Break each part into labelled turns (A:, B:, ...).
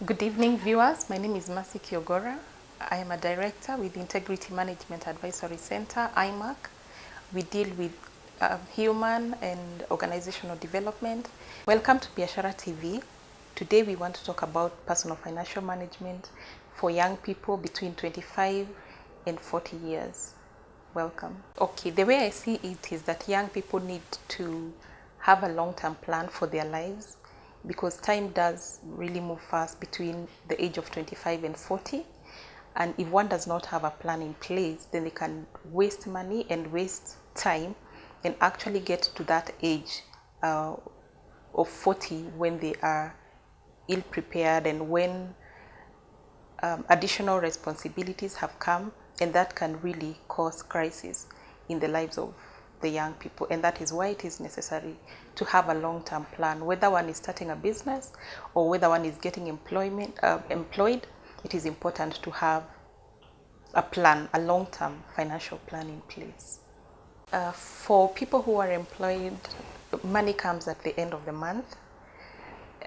A: Good evening, viewers. My name is KIOGORA. I am a director with Integrity Management Advisory Center, IMAC. We deal with human and organizational development. Welcome to Biashara TV. Today we want to talk about personal financial management for young people between 25 and 40 years. Welcome. Okay, the way I see it is that young people need to have a long-term plan for their lives, because time does really move fast between the age of 25 and 40. And if one does not have a plan in place, then they can waste money and waste time and actually get to that age of 40 when they are ill prepared and when additional responsibilities have come, and that can really cause crisis in the lives of the young people. And that is why it is necessary to have a long-term plan. Whether one is starting a business or whether one is getting employed, it is important to have a plan, a long-term financial plan in place. For people who are employed, money comes at the end of the month.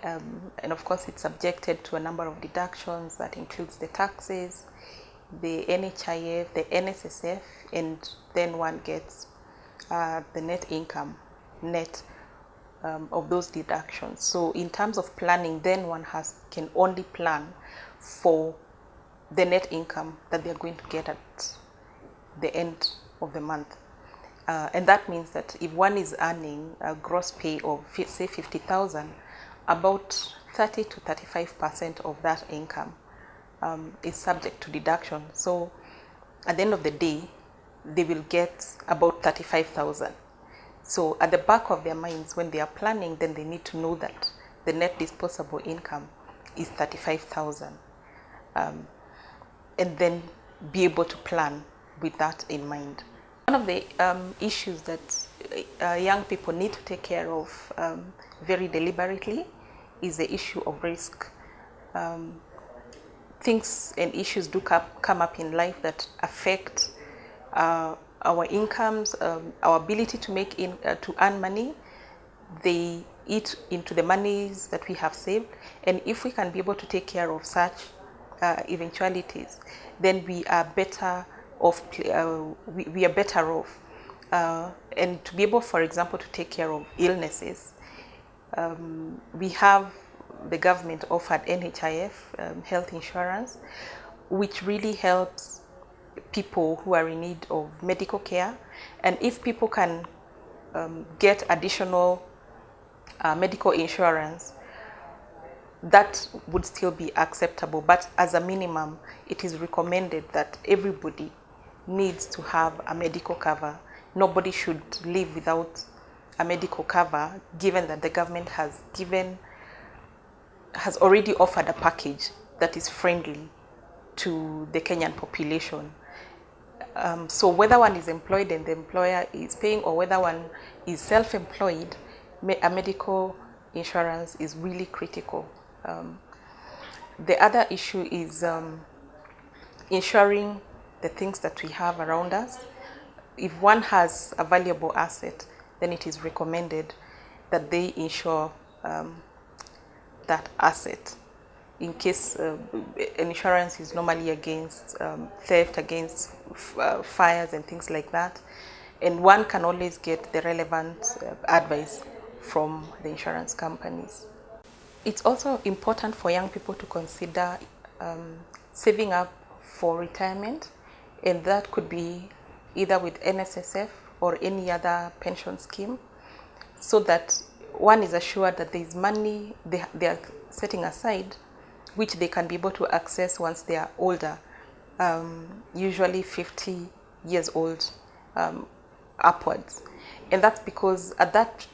A: And of course, it's subjected to a number of deductions. That includes the taxes, the NHIF, the NSSF, and then one gets the net income, of those deductions. So in terms of planning, then one can only plan for the net income that they're going to get at the end of the month. And that means that if one is earning a gross pay of, say, 50,000, about 30 to 35% of that income is subject to deduction. So at the end of the day, they will get about 35,000. So at the back of their minds, when they are planning, then they need to know that the net disposable income is 35,000, and then be able to plan with that in mind. One of the issues that young people need to take care of very deliberately is the issue of risk. Things and issues do come up in life that affect our incomes, our ability to earn money. They eat into the monies that we have saved, and if we can be able to take care of such eventualities, then we are better off. We are better off, and to be able, for example, to take care of illnesses. We have the government offered NHIF, health insurance, which really helps people who are in need of medical care. And if people can get additional medical insurance, that would still be acceptable. But as a minimum, it is recommended that everybody needs to have a medical cover. Nobody should live without a medical cover, given that the government has already offered a package that is friendly to the Kenyan population. So whether one is employed and the employer is paying, or whether one is self-employed, a medical insurance is really critical. The other issue is insuring the things that we have around us. If one has a valuable asset, then it is recommended that they insure that asset. In case insurance is normally against theft, against fires and things like that, and one can always get the relevant advice from the insurance companies. It's also important for young people to consider saving up for retirement, and that could be either with NSSF or any other pension scheme, so that one is assured that there is money they are setting aside, which they can be able to access once they are older, usually 50 years old upwards. And that's because at that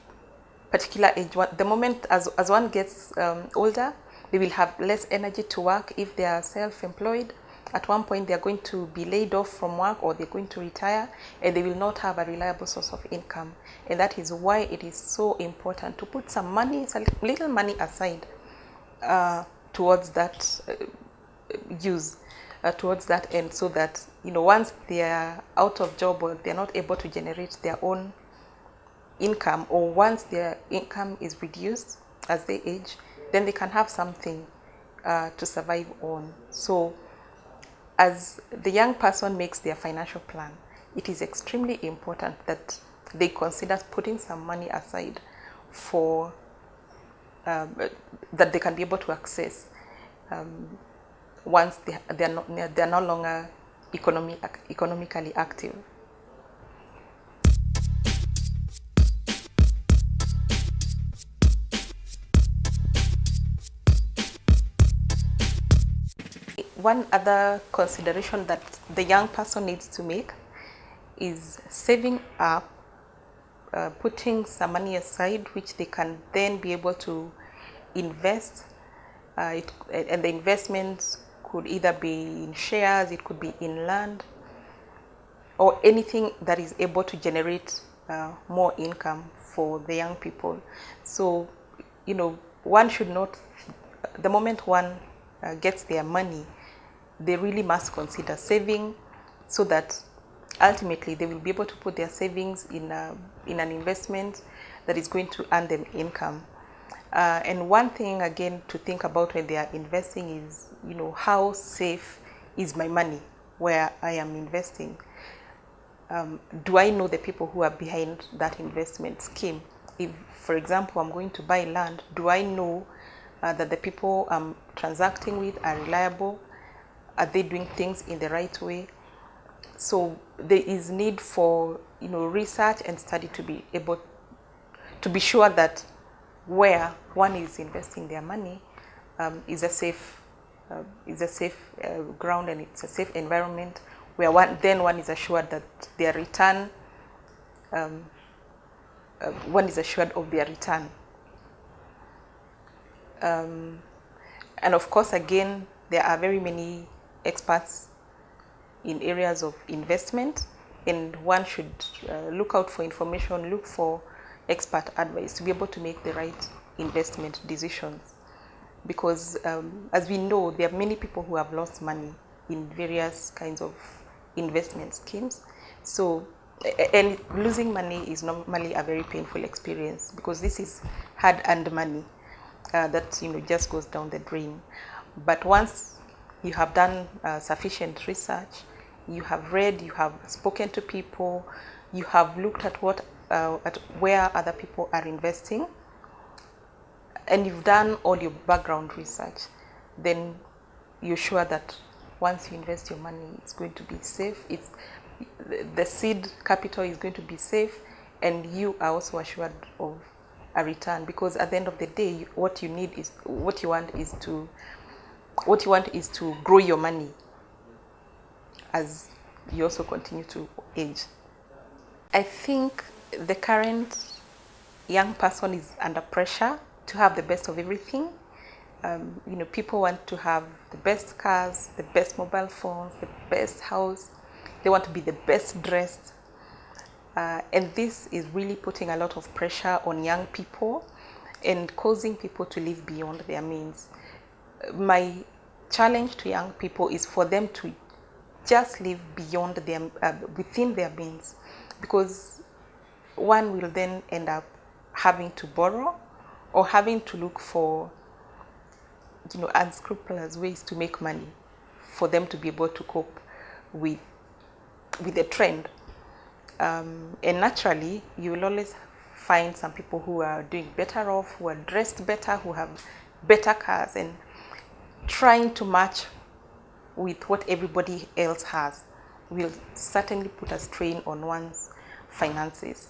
A: particular age, the moment as one gets older, they will have less energy to work. If they are self-employed, at one point they are going to be laid off from work, or they're going to retire, and they will not have a reliable source of income. And that is why it is so important to put some money, some little money aside towards that towards that end, so that once they are out of job or they're not able to generate their own income, or once their income is reduced as they age, then they can have something to survive on. So as the young person makes their financial plan, it is extremely important that they consider putting some money aside for that they can be able to access once they're no longer economically active. One other consideration that the young person needs to make is saving up, putting some money aside, which they can then be able to invest. And the investments could either be in shares, it could be in land, or anything that is able to generate more income for the young people. So, one should not, the moment one gets their money, they really must consider saving, so that ultimately they will be able to put their savings in an investment that is going to earn them income. And one thing again to think about when they are investing is, how safe is my money where I am investing? Do I know the people who are behind that investment scheme? If, for example, I'm going to buy land, do I know that the people I'm transacting with are reliable? Are they doing things in the right way? So there is need for research and study to be able to be sure that where one is investing their money is a safe ground, and it's a safe environment where one is assured that their return one is assured of their return. And of course, again, there are very many experts in areas of investment, and one should look out for information, look for expert advice to be able to make the right investment decisions. Because as we know, there are many people who have lost money in various kinds of investment schemes. So, and losing money is normally a very painful experience, because this is hard-earned money that just goes down the drain. But once you have done sufficient research, you have read, you have spoken to people, you have looked at where other people are investing, and you've done all your background research, then you're sure that once you invest your money, it's going to be safe. The seed capital is going to be safe, and you are also assured of a return, because at the end of the day, what you want is to grow your money as you also continue to age. I think the current young person is under pressure to have the best of everything. People want to have the best cars, the best mobile phones, the best house. They want to be the best dressed. And this is really putting a lot of pressure on young people and causing people to live beyond their means. My challenge to young people is for them to just live beyond within their means, because one will then end up having to borrow or having to look for unscrupulous ways to make money for them to be able to cope with the trend. And naturally, you will always find some people who are doing better off, who are dressed better, who have better cars, and trying to match with what everybody else has will certainly put a strain on one's finances.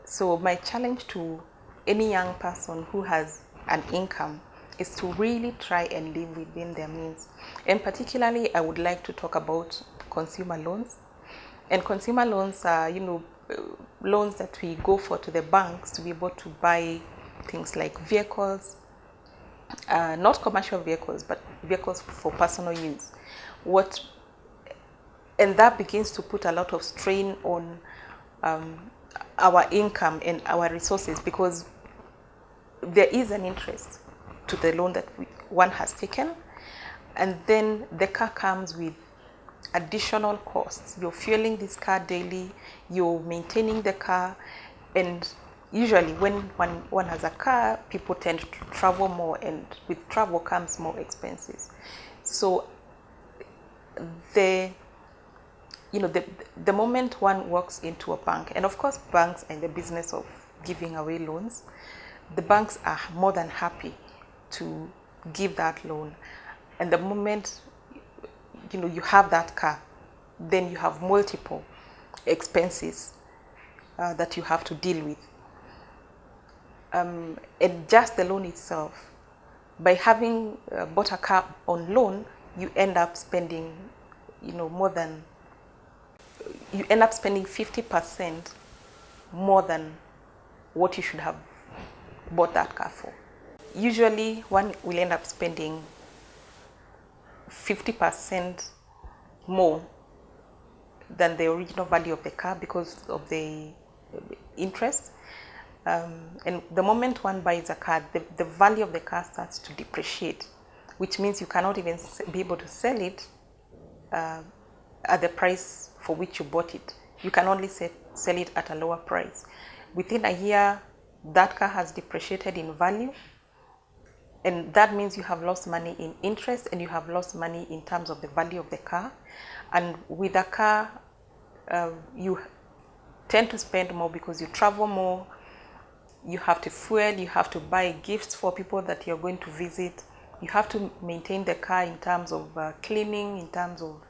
A: So my challenge to any young person who has an income is to really try and live within their means. And particularly, I would like to talk about consumer loans. And consumer loans are, loans that we go for to the banks to be able to buy things like vehicles, not commercial vehicles, but vehicles for personal use. And that begins to put a lot of strain on our income and our resources, because there is an interest to the loan that one has taken, and then the car comes with additional costs. You're fueling this car daily, you're maintaining the car, and usually when one has a car, people tend to travel more, and with travel comes more expenses. So the moment one walks into a bank, and of course banks are in the business of giving away loans, the banks are more than happy to give that loan. And the moment you have that car, then you have multiple expenses that you have to deal with. And just the loan itself, by having bought a car on loan, you end up spending, more than, you end up spending 50% more than what you should have bought that car for. Usually one will end up spending 50% more than the original value of the car because of the interest. And the moment one buys a car, the value of the car starts to depreciate, which means you cannot even be able to sell it at the price for which you bought it. You can only sell it at a lower price. Within a year, that car has depreciated in value, and that means you have lost money in interest, and you have lost money in terms of the value of the car. And with a car, you tend to spend more because you travel more, you have to fuel, you have to buy gifts for people that you're going to visit, you have to maintain the car in terms of cleaning, in terms of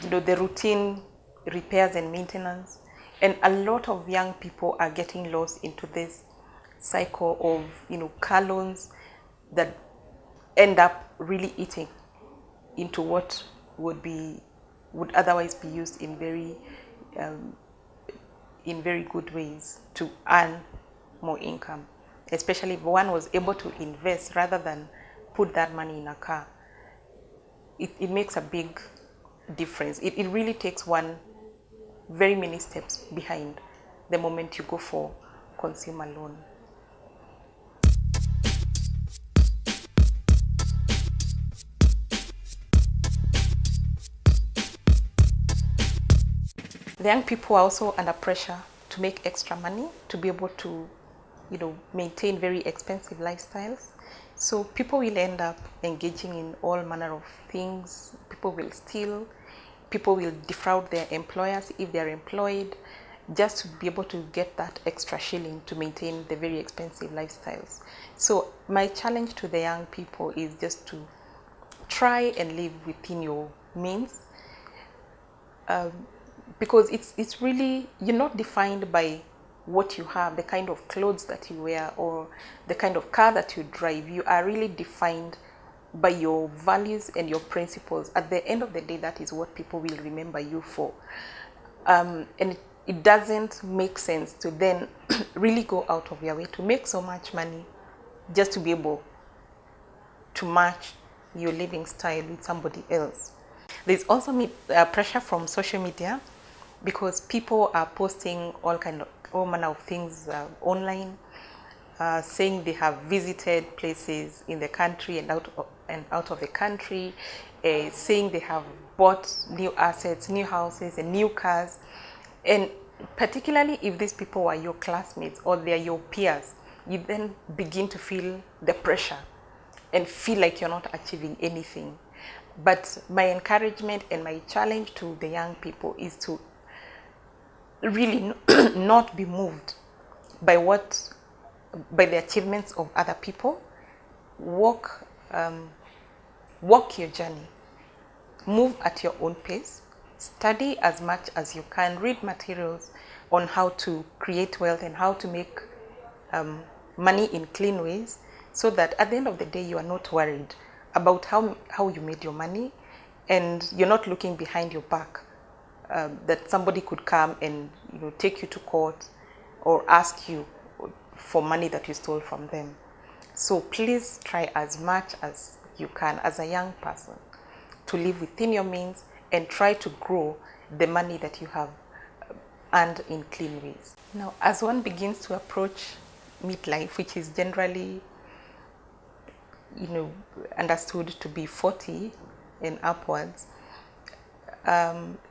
A: the routine repairs and maintenance. And a lot of young people are getting lost into this cycle of car loans that end up really eating into what would otherwise be used in very good ways to earn more income, especially if one was able to invest rather than put that money in a car. It makes a big difference. It really takes one very many steps behind the moment you go for consumer loan. The young people are also under pressure to make extra money to be able to, maintain very expensive lifestyles. So people will end up engaging in all manner of things. People will steal. People will defraud their employers if they are employed, just to be able to get that extra shilling to maintain the very expensive lifestyles. So my challenge to the young people is just to try and live within your means, because it's really, you're not defined by what you have, the kind of clothes that you wear, or the kind of car that you drive. You are really defined by your values and your principles. At the end of the day, that is what people will remember you for. And it doesn't make sense to then really go out of your way to make so much money just to be able to match your living style with somebody else. There's also pressure from social media, because people are posting all manner of things online, saying they have visited places in the country and out of the country, saying they have bought new assets, new houses and new cars. And particularly if these people are your classmates or they are your peers, you then begin to feel the pressure and feel like you're not achieving anything. But my encouragement and my challenge to the young people is to really not be moved by the achievements of other people. Walk your journey. Move at your own pace. Study as much as you can. Read materials on how to create wealth and how to make money in clean ways, so that at the end of the day you are not worried about how you made your money, and you're not looking behind your back that somebody could come and take you to court or ask you for money that you stole from them. So please try as much as you can as a young person to live within your means and try to grow the money that you have earned in clean ways. Now, as one begins to approach midlife, which is generally understood to be 40 and upwards,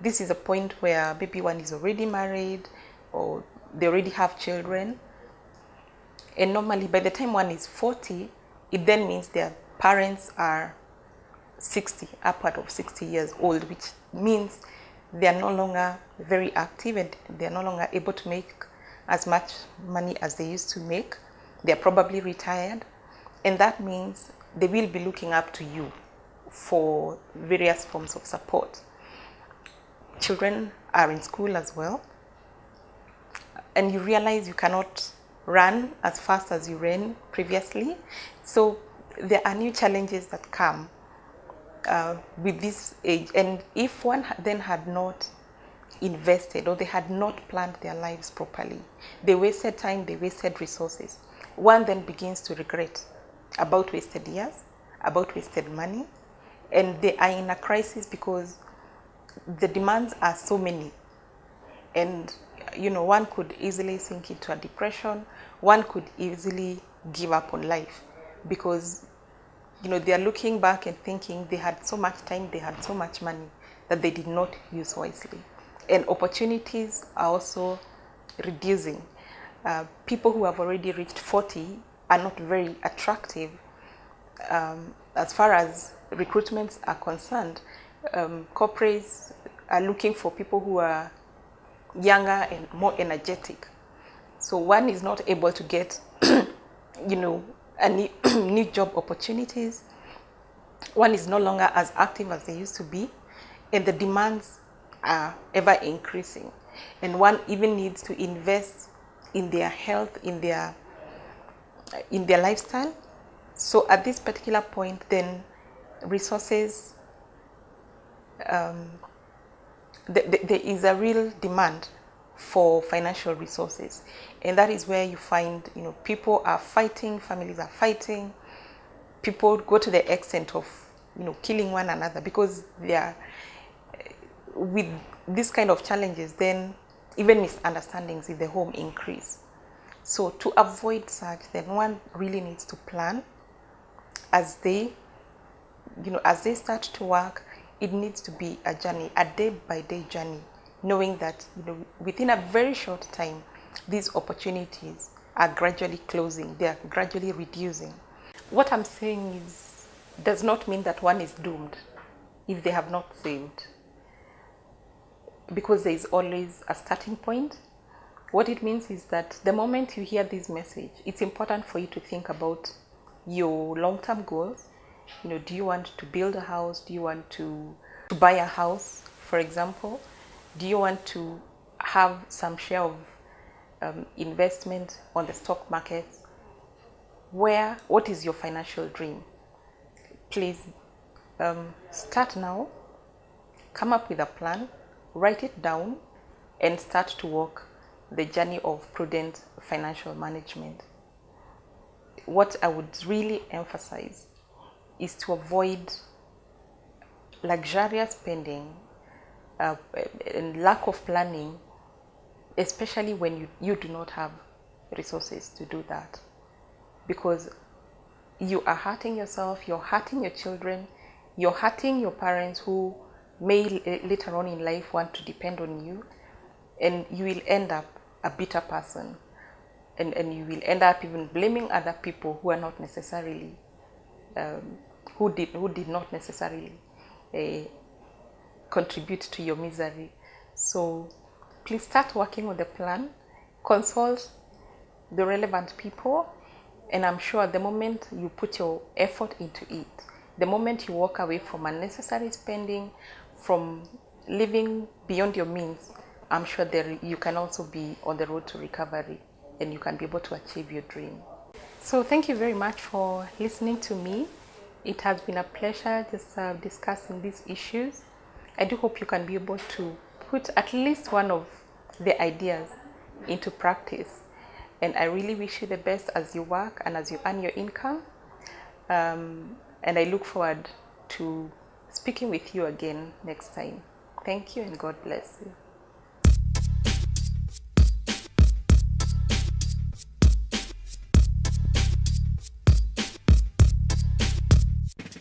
A: this is a point where maybe one is already married, or they already have children. And normally by the time one is 40, it then means their parents are 60, upward of 60 years old, which means they are no longer very active and they are no longer able to make as much money as they used to make. They are probably retired, and that means they will be looking up to you for various forms of support. Children are in school as well, and you realize you cannot run as fast as you ran previously. So there are new challenges that come with this age. And if one then had not invested, or they had not planned their lives properly, they wasted time, they wasted resources, one then begins to regret about wasted years, about wasted money, and they are in a crisis because the demands are so many. And one could easily sink into a depression. One could easily give up on life because they are looking back and thinking they had so much time, they had so much money that they did not use wisely. And opportunities are also reducing. People who have already reached 40 are not very attractive as far as recruitments are concerned. Corporates are looking for people who are younger and more energetic. So one is not able to get, new job opportunities. One is no longer as active as they used to be, and the demands are ever increasing. And one even needs to invest in their health, in their lifestyle. So at this particular point, then resources, there is a real demand for financial resources, and that is where you find people are fighting, families are fighting, people go to the extent of killing one another because they are with this kind of challenges. Then even misunderstandings in the home increase. So to avoid such, then one really needs to plan as they start to work. It needs to be a journey, a day-by-day journey, knowing that within a very short time, these opportunities are gradually closing, they are gradually reducing. What I'm saying does not mean that one is doomed if they have not saved, because there is always a starting point. What it means is that the moment you hear this message, it's important for you to think about your long-term goals. Do you want to build a house? Do you want to buy a house, for example? Do you want to have some share of investment on the stock market? What is your financial dream? Please start now, come up with a plan, write it down, and start to walk the journey of prudent financial management. What I would really emphasize is to avoid luxurious spending and lack of planning, especially when you do not have resources to do that, because you are hurting yourself, you're hurting your children, you're hurting your parents who may later on in life want to depend on you, and you will end up a bitter person, and you will end up even blaming other people who are not necessarily who did not necessarily contribute to your misery. So please start working on the plan, consult the relevant people, and I'm sure the moment you put your effort into it, the moment you walk away from unnecessary spending, from living beyond your means, I'm sure you can also be on the road to recovery and you can be able to achieve your dream. So thank you very much for listening to me. It has been a pleasure just discussing these issues. I do hope you can be able to put at least one of the ideas into practice. And I really wish you the best as you work and as you earn your income. And I look forward to speaking with you again next time. Thank you and God bless you.